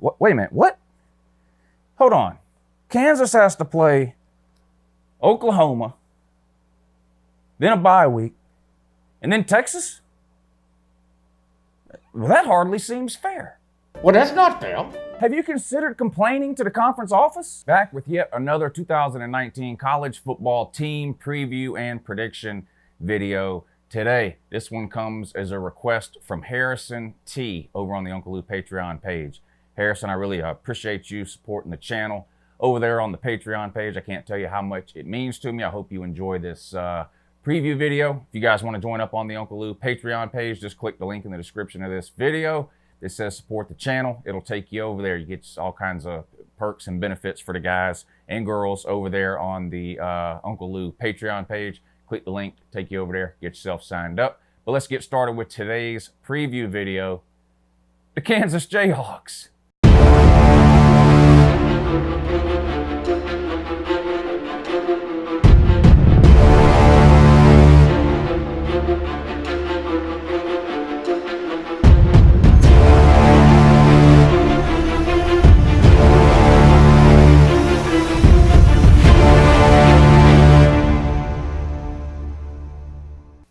Wait a minute, what? Hold on. Kansas has to play Oklahoma, then a bye week, and then Texas? Well, that hardly seems fair. Well, that's not fair. Have you considered complaining to the conference office? Back with yet another 2019 college football team preview and prediction video today. This one comes as a request from Harrison T over on the UNCLELOU Patreon page. Harrison, I really appreciate you supporting the channel over there on the Patreon page. I can't tell you how much it means to me. I hope you enjoy this preview video. If you guys want to join up on the UNCLELOU Patreon page, just click the link in the description of this video. It says support the channel. It'll take you over there. You get all kinds of perks and benefits for the guys and girls over there on the UNCLELOU Patreon page. Click the link, take you over there, get yourself signed up. But let's get started with today's preview video. The Kansas Jayhawks.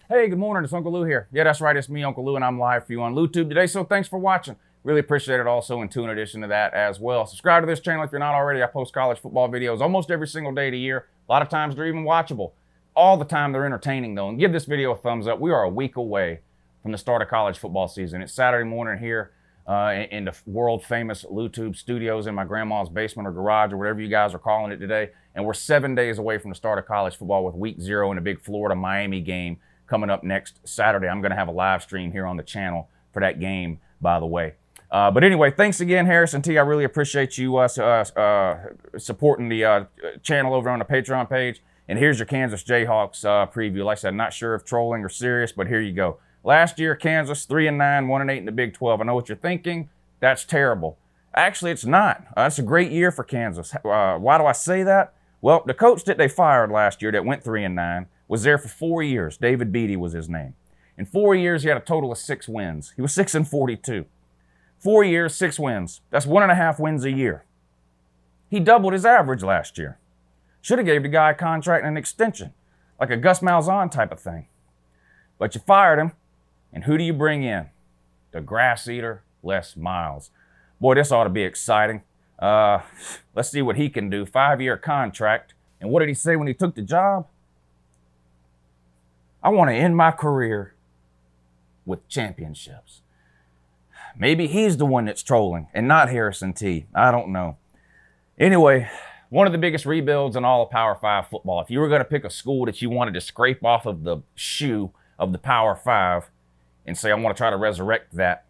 Hey, good morning, it's Uncle Lou here. Yeah, that's right, it's me, Uncle Lou, and I'm live for you on YouTube today, so thanks for watching. Really appreciate it also, and to in addition to that as well. Subscribe to this channel if you're not already. I post college football videos almost every single day of the year. A lot of times they're even watchable. All the time they're entertaining though, and give this video a thumbs up. We are a week away from the start of college football season. It's Saturday morning here in the world famous LouTube studios in my grandma's basement or garage or whatever you guys are calling it today, and we're 7 days away from the start of college football with week 0 and a big Florida-Miami game coming up next Saturday. I'm going to have a live stream here on the channel for that game, by the way. But anyway, thanks again, Harrison T. I really appreciate you supporting the channel over on the Patreon page. And here's your Kansas Jayhawks preview. Like I said, not sure if trolling or serious, but here you go. Last year, Kansas 3-9, 1-8 in the Big 12. I know what you're thinking. That's terrible. Actually, it's not. That's a great year for Kansas. Why do I say that? Well, the coach that they fired last year that went 3-9 was there for 4 years. David Beatty was his name. In 4 years, he had a total of 6 wins. He was 6-42. 4 years, 6 wins. That's 1.5 wins a year. He doubled his average last year. Should have gave the guy a contract and an extension, like a Gus Malzahn type of thing. But you fired him, and who do you bring in? The grass eater, Les Miles. Boy, this ought to be exciting. Let's see what he can do. 5-year contract. And what did he say when he took the job? I want to end my career with championships. Maybe he's the one that's trolling and not Harrison T. I don't know. Anyway, one of the biggest rebuilds in all of Power 5 football. If you were going to pick a school that you wanted to scrape off of the shoe of the Power 5 and say, I want to try to resurrect that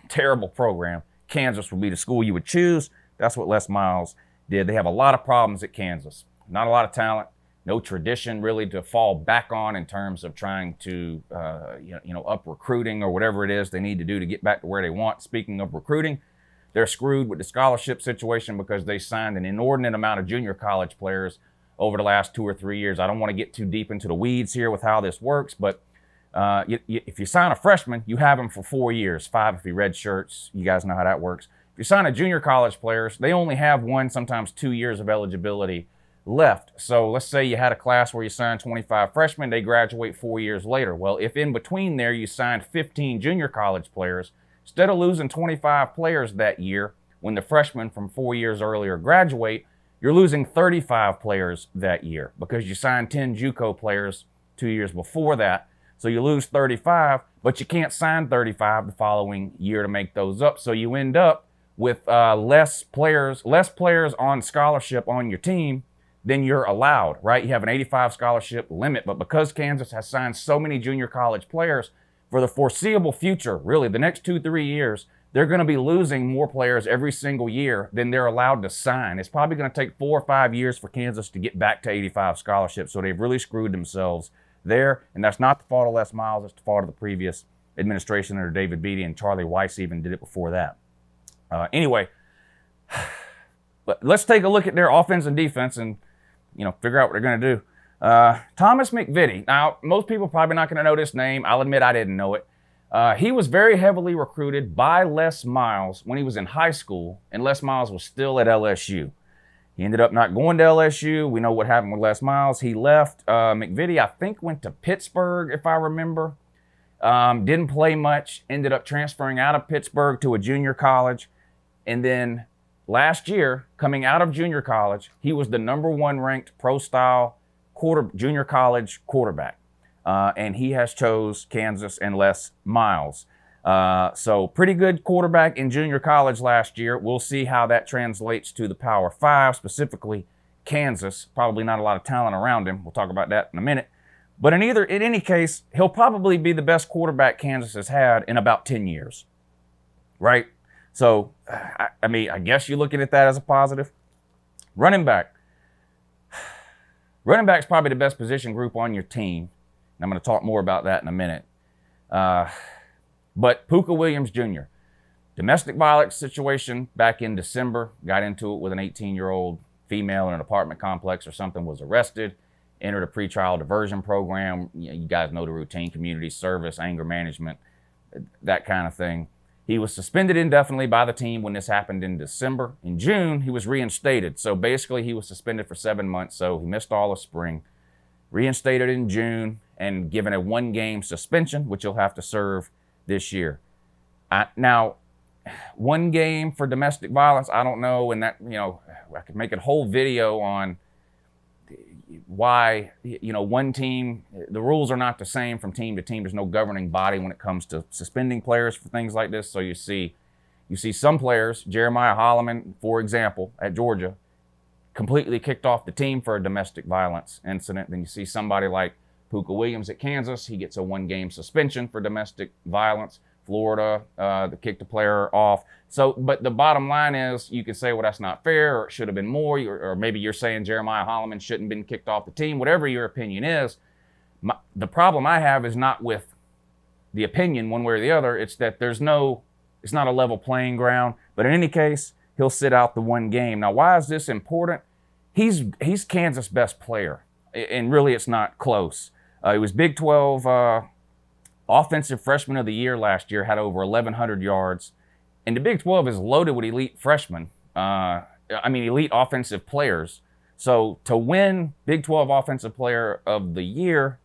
terrible program, Kansas would be the school you would choose. That's what Les Miles did. They have a lot of problems at Kansas. Not a lot of talent. No tradition really to fall back on in terms of trying to, up recruiting or whatever it is they need to do to get back to where they want. Speaking of recruiting, they're screwed with the scholarship situation because they signed an inordinate amount of junior college players over the last 2 or 3 years. I don't want to get too deep into the weeds here with how this works, but if you sign a freshman, you have him for 4 years, 5 if he red shirts. You guys know how that works. If you sign a junior college players, they only have 1, sometimes 2 years of eligibility left. So let's say you had a class where you signed 25 freshmen, they graduate 4 years later. Well, if in between there you signed 15 junior college players, instead of losing 25 players that year, when the freshmen from 4 years earlier graduate, you're losing 35 players that year because you signed 10 JUCO players 2 years before that. So you lose 35, but you can't sign 35 the following year to make those up. So you end up with less players on scholarship on your team then you're allowed, right? You have an 85 scholarship limit, but because Kansas has signed so many junior college players for the foreseeable future, really the next 2-3 years, they're going to be losing more players every single year than they're allowed to sign. It's probably going to take 4 or 5 years for Kansas to get back to 85 scholarships, so they've really screwed themselves there, and that's not the fault of Les Miles, it's the fault of the previous administration under David Beatty, and Charlie Weiss even did it before that. Anyway, let's take a look at their offense and defense and figure out what they're going to do. Thomas McVitie. Now, most people probably not going to know this name. I'll admit I didn't know it. He was very heavily recruited by Les Miles when he was in high school, and Les Miles was still at LSU. He ended up not going to LSU. We know what happened with Les Miles. He left. McVitie, I think, went to Pittsburgh, if I remember. Didn't play much. Ended up transferring out of Pittsburgh to a junior college. And then last year, coming out of junior college, he was the #1 ranked pro-style junior college quarterback. And he has chose Kansas and Les Miles. So pretty good quarterback in junior college last year. We'll see how that translates to the Power 5, specifically Kansas. Probably not a lot of talent around him. We'll talk about that in a minute. But in any case, he'll probably be the best quarterback Kansas has had in about 10 years, right? So, I mean, I guess you're looking at that as a positive. Running back. Running back's probably the best position group on your team. And I'm going to talk more about that in a minute. But Puka Williams Jr., domestic violence situation back in December, got into it with an 18-year-old female in an apartment complex or something, was arrested, entered a pretrial diversion program. You guys know the routine, community service, anger management, that kind of thing. He was suspended indefinitely by the team when this happened in December. In June, he was reinstated. So basically, he was suspended for 7 months, so he missed all of spring. Reinstated in June and given a 1-game suspension, which he'll have to serve this year. Now, 1 game for domestic violence, I don't know, and that, I could make a whole video on why, one team, the rules are not the same from team to team. There's no governing body when it comes to suspending players for things like this. So you see some players, Jeremiah Holloman, for example, at Georgia, completely kicked off the team for a domestic violence incident. Then you see somebody like Puka Williams at Kansas, he gets a 1-game suspension for domestic violence. Florida, they kicked the player off. So, but the bottom line is, you could say, well, that's not fair, or it should have been more, or maybe you're saying Jeremiah Holloman shouldn't have been kicked off the team. Whatever your opinion is, the problem I have is not with the opinion one way or the other. It's that it's not a level playing ground. But in any case, he'll sit out the 1 game. Now, why is this important? He's Kansas' best player, and really it's not close. He was Big 12 Offensive Freshman of the Year last year, had over 1,100 yards. And the Big 12 is loaded with elite freshmen. Elite offensive players. So to win Big 12 Offensive Player of the Year,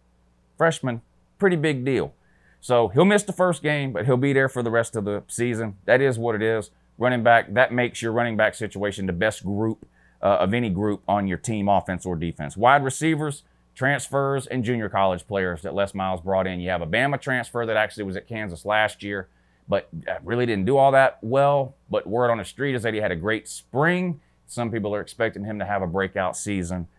freshman, pretty big deal. So he'll miss the first game, but he'll be there for the rest of the season. That is what it is. Running back, that makes your running back situation the best group of any group on your team, offense or defense. Wide receivers, transfers, and junior college players that Les Miles brought in. You have a Bama transfer that actually was at Kansas last year, but really didn't do all that well. But word on the street is that he had a great spring. Some people are expecting him to have a breakout season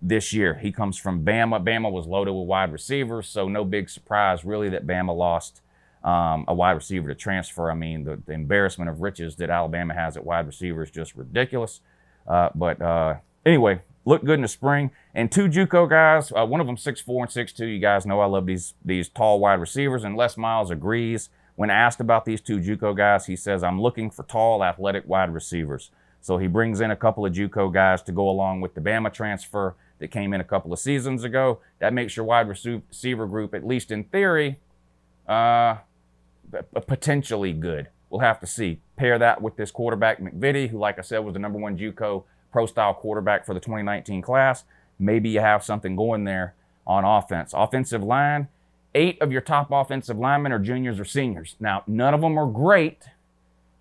this year. He comes from Bama. Bama was loaded with wide receivers, so no big surprise really that Bama lost a wide receiver to transfer. I mean, the embarrassment of riches that Alabama has at wide receiver is just ridiculous. Anyway, looked good in the spring. And 2 JUCO guys, one of them 6'4" and 6'2". You guys know I love these tall wide receivers, and Les Miles agrees. When asked about these 2 JUCO guys, he says, I'm looking for tall, athletic wide receivers. So he brings in a couple of JUCO guys to go along with the Bama transfer that came in a couple of seasons ago. That makes your wide receiver group, at least in theory, potentially good. We'll have to see. Pair that with this quarterback, McVitie, who, like I said, was the #1 JUCO pro-style quarterback for the 2019 class. Maybe you have something going there on offense. Offensive line, 8 of your top offensive linemen are juniors or seniors. Now, none of them are great,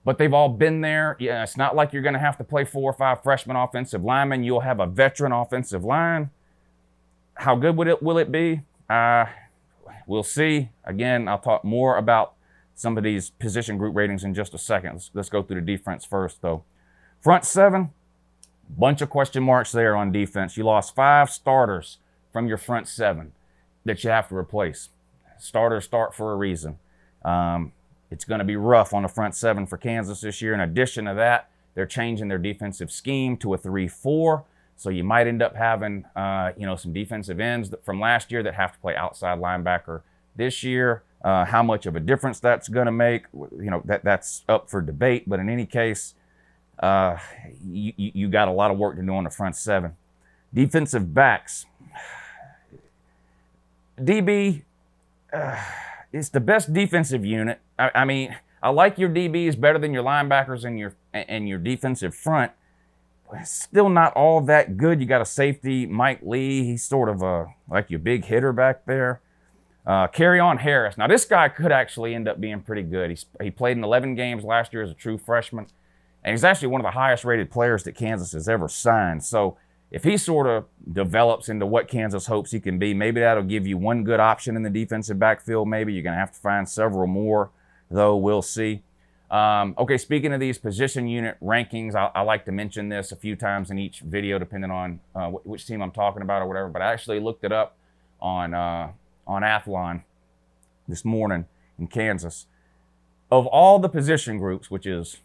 but they've all been there. Yeah, it's not like you're going to have to play 4 or 5 freshman offensive linemen. You'll have a veteran offensive line. How good will it be? We'll see. Again, I'll talk more about some of these position group ratings in just a second. Let's go through the defense first, though. Front 7, bunch of question marks there on defense. You lost 5 starters from your front 7 that you have to replace. Starters start for a reason. It's going to be rough on the front 7 for Kansas this year. In addition to that, they're changing their defensive scheme to a 3-4. So you might end up having, some defensive ends from last year that have to play outside linebacker this year. How much of a difference that's going to make, that's up for debate. But in any case, you got a lot of work to do on the front 7. Defensive backs. DB, it's the best defensive unit. I mean, I like your DBs better than your linebackers and your defensive front. But it's still not all that good. You got a safety, Mike Lee. He's sort of like your big hitter back there. Kerryon Harris. Now, this guy could actually end up being pretty good. He played in 11 games last year as a true freshman. And he's actually one of the highest rated players that Kansas has ever signed. So if he sort of develops into what Kansas hopes he can be, maybe that'll give you one good option in the defensive backfield. Maybe you're going to have to find several more, though. We'll see. Okay, speaking of these position unit rankings, I like to mention this a few times in each video, depending on which team I'm talking about or whatever. But I actually looked it up on Athlon this morning in Kansas. Of all the position groups, which is,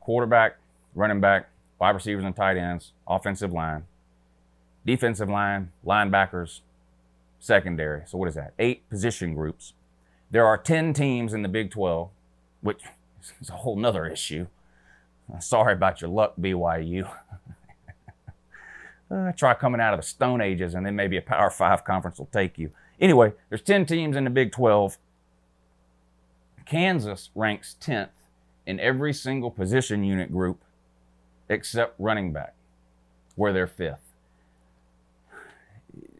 quarterback, running back, wide receivers and tight ends, offensive line, defensive line, linebackers, secondary. So what is that? 8 position groups. There are 10 teams in the Big 12, which is a whole nother issue. Sorry about your luck, BYU. Try coming out of the Stone Ages and then maybe a Power 5 conference will take you. Anyway, there's 10 teams in the Big 12. Kansas ranks 10th in every single position unit group except running back, where they're 5th.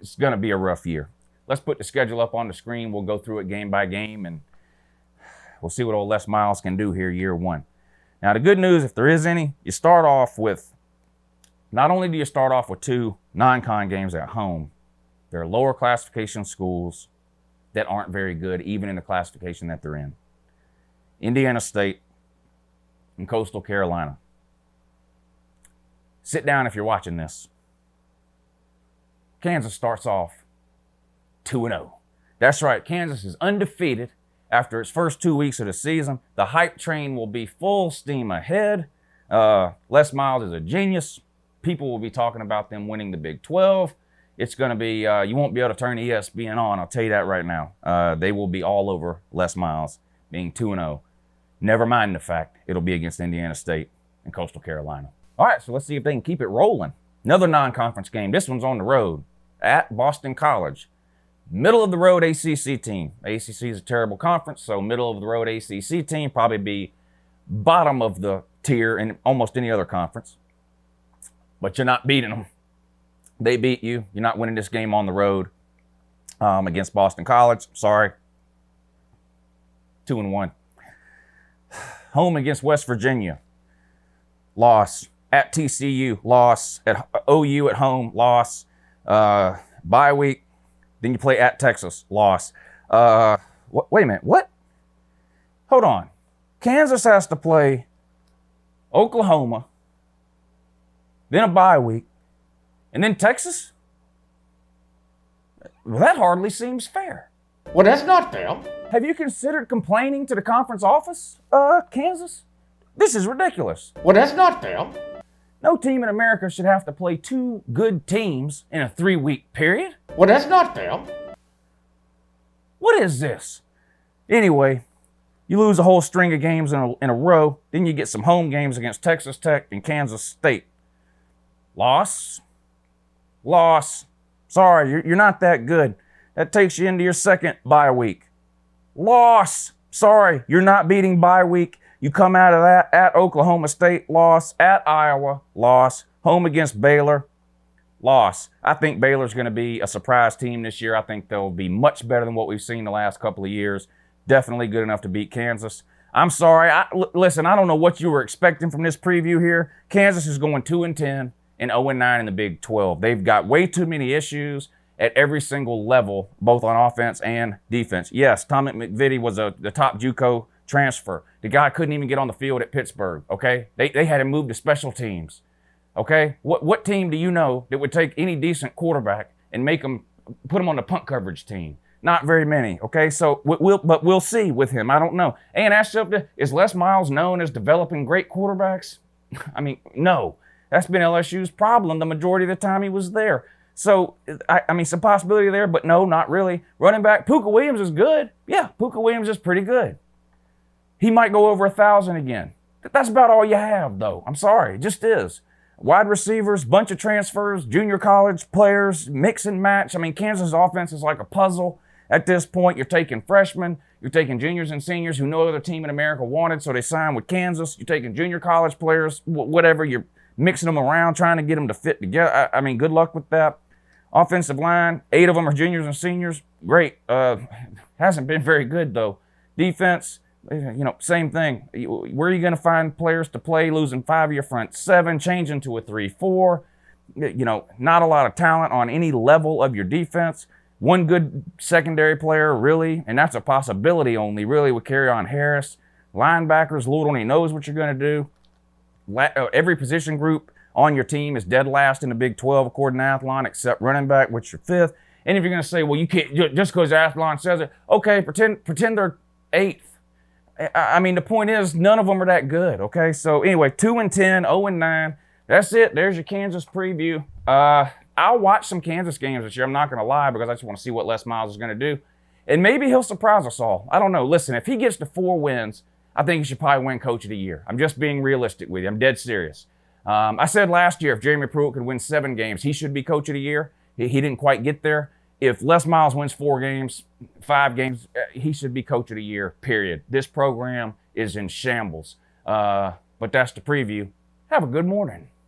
It's going to be a rough year. Let's put the schedule up on the screen. We'll go through it game by game, and we'll see what old Les Miles can do here year one. Now, the good news, if there is any, you start off with, not only do you start off with 2 non-con games at home, there are lower classification schools that aren't very good, even in the classification that they're in. Indiana State and Coastal Carolina. Sit down if you're watching this. Kansas starts off 2-0. That's right, Kansas is undefeated after its first 2 weeks of the season. The hype train will be full steam ahead. Les Miles is a genius. People will be talking about them winning the Big 12. It's going to be, you won't be able to turn ESPN on, I'll tell you that right now. They will be all over Les Miles being 2-0. Never mind the fact it'll be against Indiana State and Coastal Carolina. All right, so let's see if they can keep it rolling. Another non-conference game. This one's on the road at Boston College. Middle of the road ACC team. ACC is a terrible conference, so middle of the road ACC team probably be bottom of the tier in almost any other conference. But you're not beating them. They beat you. You're not winning this game on the road against Boston College. Sorry. 2-1. Home against West Virginia. Loss. At TCU. Loss. At OU at home. Loss. Bye week. Then you play at Texas. Loss. Wait a minute. What? Hold on. Kansas has to play Oklahoma. Then a bye week. And then Texas? Well, that hardly seems fair. Well, that's not fair. Have you considered complaining to the conference office, Kansas? This is ridiculous. Well, that's not fair. No team in America should have to play 2 good teams in a 3-week period. Well, that's not fair. What is this? Anyway, you lose a whole string of games in a row. Then you get some home games against Texas Tech and Kansas State. Loss. Sorry, you're not that good. That takes you into your second bye week. Loss. Sorry, you're not beating bye week. You come out of that at Oklahoma State. Loss. At Iowa. Loss. Home against Baylor. Loss. I think Baylor's going to be a surprise team this year. I think they'll be much better than what we've seen the last couple of years. Definitely good enough to beat Kansas. I'm sorry. Listen, I don't know what you were expecting from this preview here. Kansas is going 2-10. And 0-9 in the Big 12. They've got way too many issues at every single level, both on offense and defense. Yes, Tommy McVitie was the top JUCO transfer. The guy couldn't even get on the field at Pittsburgh, okay? They had him moved to special teams, okay? What team do you know that would take any decent quarterback and put him on the punt coverage team? Not very many, okay? So we'll see with him. I don't know. And ask yourself, is Les Miles known as developing great quarterbacks? I mean, no. That's been LSU's problem the majority of the time he was there. So, I mean, some possibility there, but no, not really. Running back, Puka Williams is good. Yeah, Puka Williams is pretty good. He might go over 1,000 again. That's about all you have, though. I'm sorry, it just is. Wide receivers, bunch of transfers, junior college players, mix and match. I mean, Kansas' offense is like a puzzle. At this point, you're taking freshmen, you're taking juniors and seniors who no other team in America wanted, so they signed with Kansas. You're taking junior college players, whatever. You're mixing them around, trying to get them to fit together. I mean, good luck with that. Offensive line, 8 of them are juniors and seniors. Great. Hasn't been very good, though. Defense, same thing. Where are you going to find players to play, losing 5 of your front 7, changing to a 3-4? Not a lot of talent on any level of your defense. One good secondary player, really, and that's a possibility only, really, with Kerryon Harris. Linebackers, Lord only knows what you're going to do. Every position group on your team is dead last in the Big 12 according to Athlon, except running back, which you're 5th. And if you're going to say, well, you can't, just because Athlon says it, okay, pretend they're 8th. I mean, the point is, none of them are that good, okay? So anyway, 2-10, 0-9. That's it. There's your Kansas preview. I'll watch some Kansas games this year. I'm not going to lie, because I just want to see what Les Miles is going to do. And maybe he'll surprise us all. I don't know. Listen, if he gets to 4 wins, I think he should probably win Coach of the Year. I'm just being realistic with you. I'm dead serious. I said last year, if Jeremy Pruitt could win 7 games, he should be Coach of the Year. He didn't quite get there. If Les Miles wins 4 games, 5 games, he should be Coach of the Year, period. This program is in shambles. But that's the preview. Have a good morning.